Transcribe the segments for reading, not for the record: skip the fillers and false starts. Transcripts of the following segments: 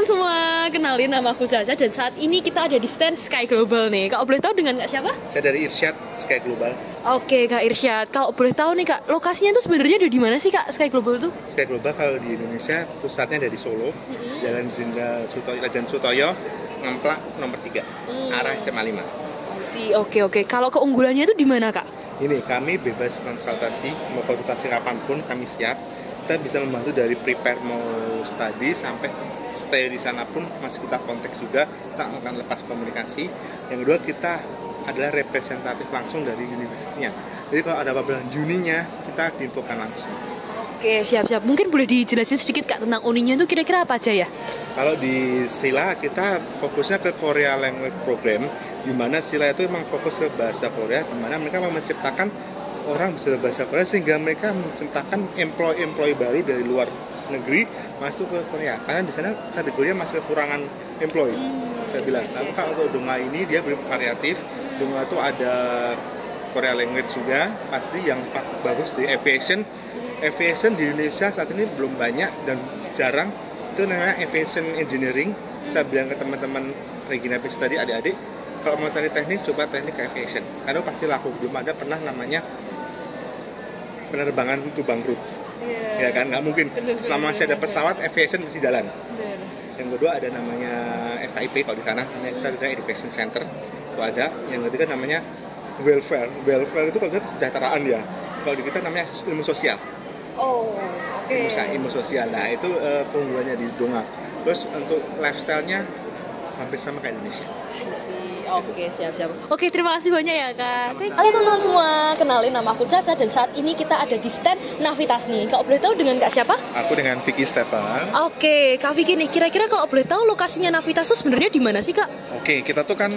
teman-teman semua, kenalin nama aku Caca dan saat ini kita ada di stand Sky Global nih. Kak boleh tahu dengan Kak siapa? Saya dari Irsyad Sky Global. Oke Kak Irsyad, kalau boleh tahu nih Kak, lokasinya itu sebenarnya ada di mana sih Kak Sky Global itu? Sky Global kalau di Indonesia pusatnya dari Solo, Jalan Jenderal Sutoyo, Ngemplak nomor 3, arah SMA 5. Oke. Kalau keunggulannya itu di mana Kak? Ini kami bebas konsultasi, mau konsultasi kapanpun kami siap. Kita bisa membantu dari prepare mau study sampai stay di sana pun masih kita kontak juga, kita akan lepas komunikasi. Yang kedua kita adalah representatif langsung dari universitasnya. Jadi kalau ada apa-apa Juninya kita diinfokan langsung. Oke siap. Mungkin boleh dijelasin sedikit Kak tentang uninya itu kira-kira apa aja ya? Kalau di Sila kita fokusnya ke Korea Language Program, di mana Sila itu memang fokus ke bahasa Korea, di mana mereka menciptakan orang bisa bahasa Korea sehingga mereka menciptakan employee baru dari luar negeri masuk ke Korea, karena di sana kategorinya masih kekurangan employee. Saya bilang, tapi kalau untuk Donga ini dia variatif. Donga itu ada Korea Language juga, pasti yang bagus di aviation. Aviation di Indonesia saat ini belum banyak dan jarang. Itu namanya aviation engineering. Saya bilang ke teman-teman Regina Pes tadi, adik-adik, kalau mau cari teknik, coba teknik aviation. Karena pasti laku. Belum ada pernah namanya penerbangan itu bangkrut. Ya kan, nggak mungkin. Selama masih ada pesawat, aviation masih jalan. Yang kedua ada namanya FIP kalau di sana, kita ada Education Center. Itu ada. Yang ketiga namanya welfare. Welfare itu kalau kita kesejahteraan ya. Kalau di kita namanya ilmu sosial. Ilmu sosial. Nah itu keunggulannya di Donga. Terus untuk lifestyle-nya hampir sama kayak Indonesia. Oke, siap. Oke, terima kasih banyak ya Kak. Halo teman-teman semua, kenalin nama aku Caca dan saat ini kita ada di stand Navitas nih. Kak boleh tahu dengan Kak siapa? Aku dengan Vicky Stefan. Oke, Kak Vicky nih, kira-kira kalau boleh tahu lokasinya Navitas itu sebenarnya di mana sih Kak? Oke, kita tuh kan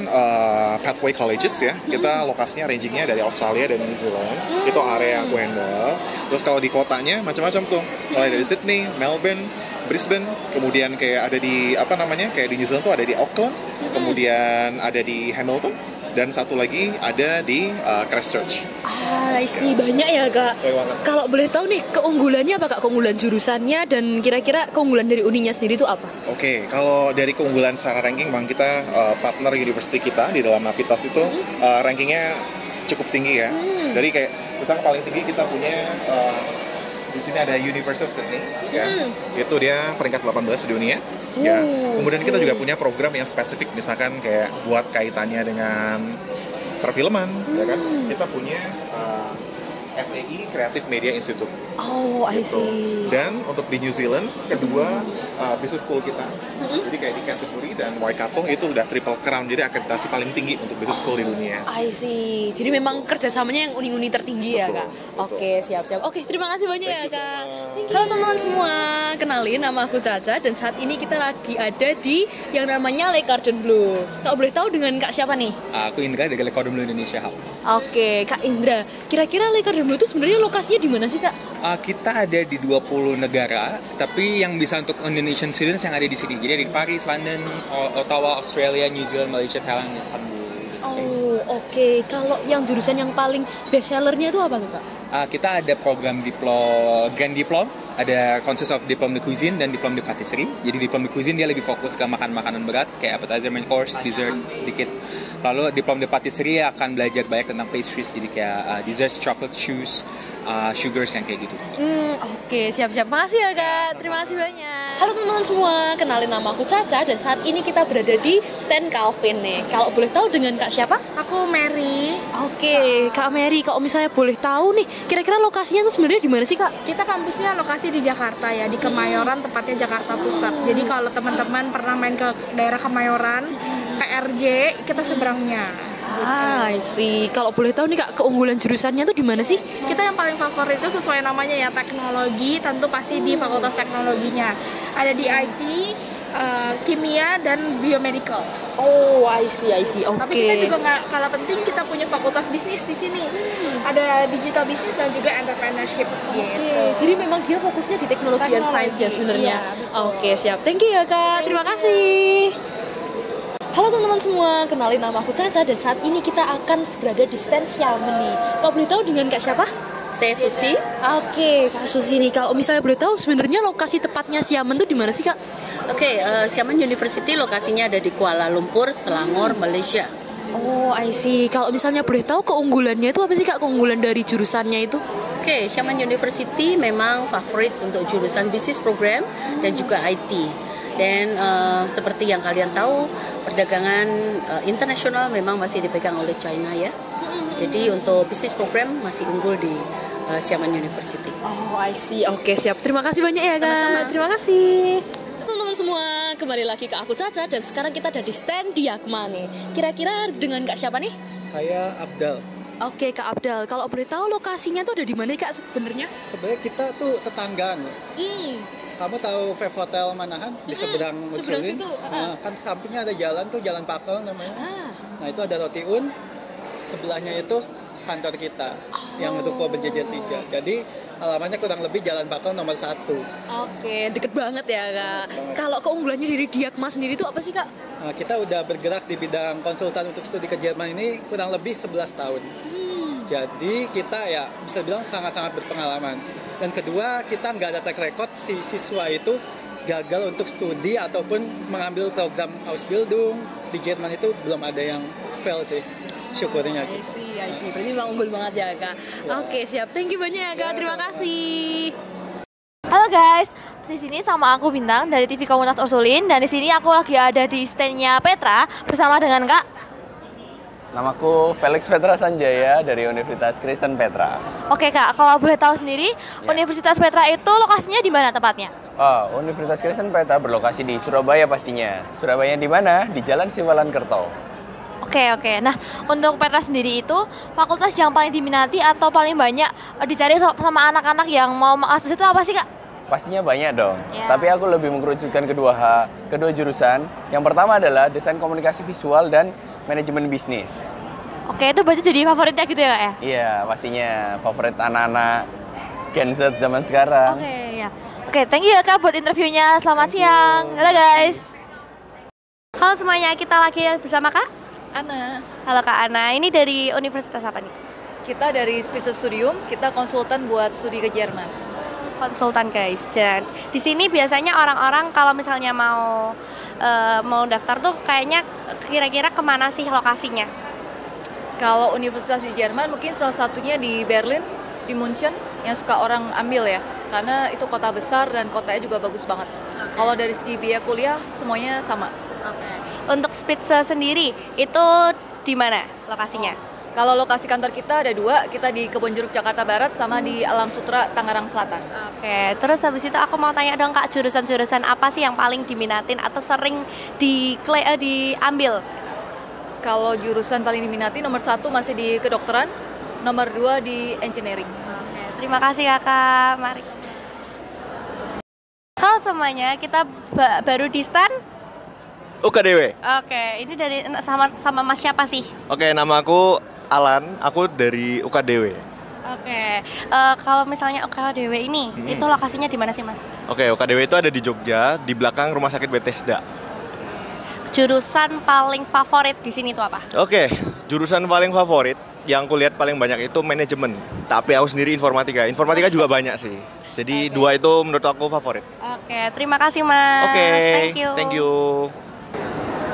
Pathway Colleges ya. Kita lokasinya rangingnya dari Australia dan New Zealand. Itu area yang aku handle. Terus kalau di kotanya macam-macam tuh. Mulai dari Sydney, Melbourne, Brisbane, kemudian kayak ada di kayak di New Zealand tuh ada di Auckland, kemudian ada di Hamilton, dan satu lagi ada di Christchurch. Banyak ya Kak. Kalau boleh tahu nih keunggulannya apa Kak? Keunggulan jurusannya dan kira-kira keunggulan dari uninya sendiri itu apa? Oke, kalau dari keunggulan secara ranking, bang, kita partner university kita di dalam Navitas itu rankingnya cukup tinggi ya. Jadi kayak misalnya paling tinggi kita punya di sini ada University of Sydney, ya. Itu dia peringkat 18 di dunia. Ya. Kemudian kita juga punya program yang spesifik, misalkan kayak buat kaitannya dengan perfilman, ya kan? Kita punya SAE Creative Media Institute. I see. Dan untuk di New Zealand, kedua business school kita. Jadi kayak di Canterbury dan Waikato itu udah triple crown, jadi akreditasi paling tinggi untuk business school di dunia. I see. Jadi memang kerjasamanya yang uni-uni tertinggi ya Kak? Oke, siap. Oke, terima kasih banyak ya Kak. Halo teman-teman semua, kenalin nama aku Caca dan saat ini kita lagi ada di yang namanya Le Cordon Bleu. Kak boleh tahu dengan Kak siapa nih? Aku Indra dari Le Cordon Bleu Indonesia Hub. Oke, Kak Indra, kira-kira Le Cordon Bleu itu sebenarnya lokasinya di mana sih Kak? Kita ada di 20 negara, tapi yang bisa untuk Indonesian students yang ada di sini. Jadi ada di Paris, London, Ottawa, Australia, New Zealand, Malaysia, Thailand, dan Istanbul. Oke. Kalau yang jurusan yang paling best sellernya itu apa tuh Kak? Kita ada program Grand Diplom, ada consist of Diplom de Cuisine dan Diplom de Patisserie. Jadi Diplom de Cuisine dia lebih fokus ke makanan berat kayak appetizer, main course, dessert dikit. Lalu Diplom de Patisserie akan belajar banyak tentang pastries, jadi kayak desserts, chocolate, shoes, sugars yang kayak gitu. Oke, siap. Makasih ya Kak, terima kasih banyak. Halo teman-teman semua, kenalin nama aku Caca dan saat ini kita berada di stand Calvin nih. Kalau boleh tahu dengan Kak siapa? Aku Mary. Oke, Kak Mary, kalau misalnya boleh tahu nih, kira-kira lokasinya tuh sebenarnya di mana sih Kak? Kita kampusnya lokasi di Jakarta ya, di Kemayoran, tepatnya Jakarta Pusat. Jadi kalau teman-teman pernah main ke daerah Kemayoran, PRJ, kita seberangnya. I see. Kalau boleh tahu nih Kak, keunggulan jurusannya tuh di mana sih? Kita yang paling favorit itu sesuai namanya ya, teknologi, tentu pasti di Fakultas Teknologinya. Ada di IT, kimia dan biomedical. I see. Oke. Tapi kita juga nggak kalah penting, kita punya fakultas bisnis di sini. Ada digital bisnis dan juga entrepreneurship. Jadi memang dia fokusnya di teknologi and science ya sebenarnya. Oke, siap. Thank you ya Kak. Terima kasih. Halo teman-teman semua, kenalin nama aku Caca dan saat ini kita akan berada di stand Xiaomi nih. Kau boleh tahu dengan Kak siapa? Saya Susi. Oke, Kak Susi nih, kalau misalnya boleh tahu sebenarnya lokasi tepatnya Xiamen tuh di mana sih, Kak? Oke, Xiamen University lokasinya ada di Kuala Lumpur, Selangor, Malaysia. Oh, I see. Kalau misalnya boleh tahu keunggulannya itu apa sih, Kak? Keunggulan dari jurusannya itu? Oke, Xiamen University memang favorit untuk jurusan bisnis program dan juga IT. Dan seperti yang kalian tahu, perdagangan internasional memang masih dipegang oleh China ya. Jadi untuk bisnis program masih unggul di Xiamen University. Oh, I see. Oke, siap. Terima kasih banyak ya, Kak. Sama-sama. Terima kasih. Teman-teman semua, kembali lagi ke aku Caca dan sekarang kita ada di stand Diakma nih. Kira-kira dengan Kak siapa nih? Saya Abdal. Oke, Kak Abdal. Kalau boleh tahu lokasinya tuh ada di mana, Kak, sebenarnya? Sebenarnya kita tuh tetanggaan. Kamu tahu Vev Hotel Manahan di seberang seberang Muslimin? situ. Nah, kan sampingnya ada jalan tuh, Jalan Pakel namanya. Nah, itu ada Roti Un. Sebelahnya itu kantor kita yang ruko berjejer 3. Jadi alamatnya kurang lebih Jalan Pakel nomor 1. Oke, deket banget ya, Kak. Kalau keunggulannya dari Diakma sendiri itu apa sih, Kak? Nah, kita udah bergerak di bidang konsultan untuk studi ke Jerman ini kurang lebih 11 tahun. Jadi kita ya bisa bilang sangat-sangat berpengalaman. Dan kedua, kita nggak ada track record si siswa itu gagal untuk studi ataupun mengambil program Ausbildung di Jerman itu belum ada yang fail sih. Syukurnya I gitu. see. Berarti memang unggul banget ya, Kak. Oke, siap. Thank you banyak ya, Kak. Terima kasih. Halo guys, di sini sama aku Bintang dari TV Komunitas Ursulin dan di sini aku lagi ada di stand-nya Petra bersama dengan Kak. Namaku Felix Petra Sanjaya dari Universitas Kristen Petra. Oke Kak, kalau boleh tahu sendiri, Universitas Petra itu lokasinya di mana tepatnya? Oh, Universitas Kristen Petra berlokasi di Surabaya pastinya. Surabaya di mana? Di Jalan Siwalan Kerto. Oke. Nah, untuk Petra sendiri itu fakultas yang paling diminati atau paling banyak dicari sama anak-anak yang mau masuk itu apa sih, Kak? Pastinya banyak dong. Tapi aku lebih mengerucutkan kedua jurusan. Yang pertama adalah Desain Komunikasi Visual dan Manajemen Bisnis. Oke, itu berarti jadi favoritnya gitu ya, Kak ya? Iya, pastinya favorit anak-anak Gen Z zaman sekarang. Oke, thank you ya Kak buat interviewnya. Selamat siang. Halo guys. Halo semuanya, kita lagi bersama Kak Ana. Halo Kak Ana, ini dari universitas apa nih? Kita dari Spitzer Studium, kita konsultan buat studi ke Jerman. Konsultan guys. Dan di sini biasanya orang-orang kalau misalnya mau daftar tuh kayaknya kira-kira kemana sih lokasinya? Kalau universitas di Jerman mungkin salah satunya di Berlin, di München yang suka orang ambil ya, karena itu kota besar dan kotanya juga bagus banget. Kalau dari segi biaya kuliah semuanya sama. Untuk Spitzer sendiri itu di mana lokasinya? Kalau lokasi kantor kita ada 2, kita di Kebonjeruk Jakarta Barat sama di Alam Sutra Tangerang Selatan. Oke, terus habis itu aku mau tanya dong Kak, jurusan-jurusan apa sih yang paling diminatin atau sering diambil? Kalau jurusan paling diminati nomor 1 masih di kedokteran, nomor 2 di engineering. Oke, terima kasih Kakak, mari. Halo semuanya, kita baru di stand UKDW. Oke, ini dari sama Mas siapa sih? Oke, nama aku Alan, aku dari UKDW. Oke, kalau misalnya UKDW ini, itu lokasinya di mana sih Mas? Oke, UKDW itu ada di Jogja, di belakang Rumah Sakit Bethesda. Jurusan paling favorit di sini itu apa? Oke, jurusan paling favorit yang kulihat paling banyak itu manajemen. Tapi aku sendiri informatika. Informatika juga banyak sih. Jadi 2 itu menurut aku favorit. Oke, terima kasih Mas. Oke, thank you.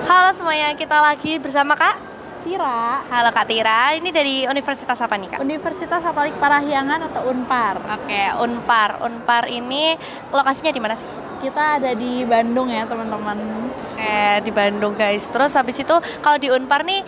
Halo semuanya, kita lagi bersama Kak Tira. Halo Kak Tira, ini dari universitas apa nih Kak? Universitas Katolik Parahyangan atau Unpar. Oke, Unpar. Unpar ini lokasinya di mana sih? Kita ada di Bandung ya teman-teman. Oke, di Bandung guys. Terus habis itu kalau di Unpar nih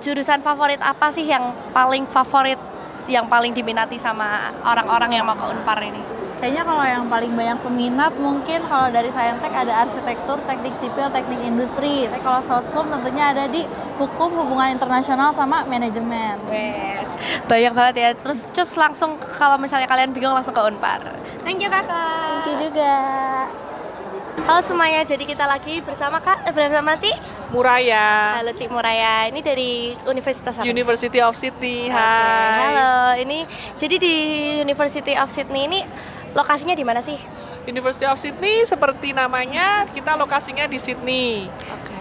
jurusan favorit apa sih yang paling favorit, yang paling diminati sama orang-orang yang mau ke Unpar ini? Kayaknya kalau yang paling banyak peminat mungkin kalau dari Saintek ada arsitektur, teknik sipil, teknik industri. Tapi kalau Soshum tentunya ada di hukum, hubungan internasional sama manajemen. Yes, banyak banget ya. Terus cus langsung kalau misalnya kalian bingung langsung ke Unpar. Thank you Kakak. Thank you juga. Halo semuanya, jadi kita lagi bersama bersama Cik Muraya. Halo Cik Muraya, ini dari Universitas apa? University of Sydney. Hai. Halo, ini jadi di University of Sydney ini lokasinya di mana sih? University of Sydney seperti namanya, kita lokasinya di Sydney. Oke.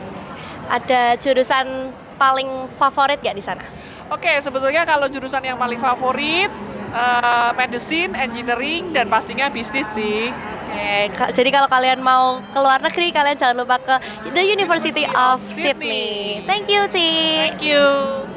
Ada jurusan paling favorit gak di sana? Oke, sebetulnya kalau jurusan yang paling favorit medicine, engineering, dan pastinya bisnis sih. Jadi kalau kalian mau ke luar negeri, kalian jangan lupa ke The University of Sydney. Thank you, Ci. Thank you.